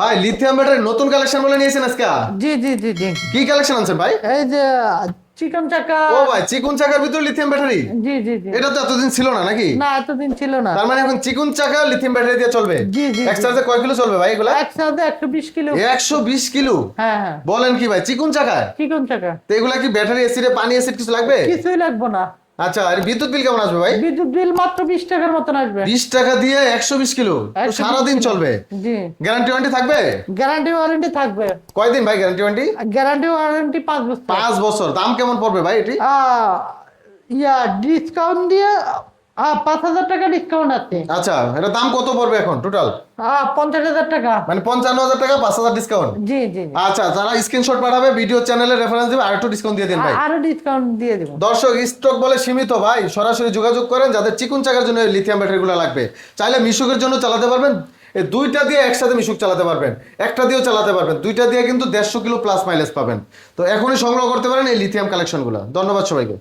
ভাই lithium battery নতুন collection বলে নিয়েছেন আজকে? জি জি জি জি কি কালেকশন আনছেন ভাই? এই যে চিকন চাকা। ও ভাই চিকুন চাকার ভিতর লিথিয়াম ব্যাটারি? জি জি জি। এটা তো এতদিন ছিল না নাকি? না, এতদিন ছিল না। তার মানে এখন চিকুন চাকা লিথিয়াম ব্যাটারি দিয়ে চলবে? জি জি এক জি। চার্জে কয় কিলো চলবে ভাই এগুলা? একসাথে 120 কিলো। 120 কিলো? হ্যাঁ হ্যাঁ। বলেন কি ভাই চিকুন চাকায়? চিকন চাকা। তো এগুলা কি ব্যাটারি এসিডে পানি এসিড কিছু লাগবে? কিছুই লাগবে না। আচ্ছা আর বিদ্যুৎ বিল কেমন আসবে ভাই? বিদ্যুৎ বিল মাত্র 20 টাকার মতন আসবে। 20 টাকা দিয়ে 120 কিলো তো 120 সারাদিন কিলো। চলবে? জি। গ্যারান্টি ওয়ারেন্টি থাকবে? গ্যারান্টি ওয়ারেন্টি থাকবে। কয়দিন ভাই গ্যারান্টি ওয়ারেন্টি? গ্যারান্টি ওয়ারেন্টি 5 বছর। 5 বছর। দাম কেমন পড়বে ভাই এটি? আহ, ডিসকাউন্ট দিয়ে 5,000 টাকা ডিসকাউন্ট আছে। আচ্ছা এটা দাম কত পড়বে এখন টোটাল? 50,000 টাকা। মানে 55,000 টাকা 5,000 ডিসকাউন্ট? জি জি জি। আচ্ছা যারা স্ক্রিনশট পাঠাবে ভিডিও চ্যানেলে রেফারেন্স দিবে আর একটু ডিসকাউন্ট দিয়ে দিন ভাই। আরো ডিসকাউন্ট দিয়ে দেবো। দর্শক স্টক বলে সীমিত ভাই, সরাসরি যোগাযোগ করেন যাদের চিকুন চাকার জন্য লিথিয়াম ব্যাটারিগুলো লাগবে। চাইলে মিশুকের জন্য চালাতে পারবেন, এই দুইটা দিয়ে একসাথে মিশুক চালাতে পারবেন, একটা দিয়েও চালাতে পারবেন, দুইটা দিয়ে কিন্তু 150 কিলো প্লাস মাইলেজ পাবেন। তো এখনই সংগ্রহ করতে পারেন এই লিথিয়াম কালেকশনগুলো। ধন্যবাদ সবাইকে।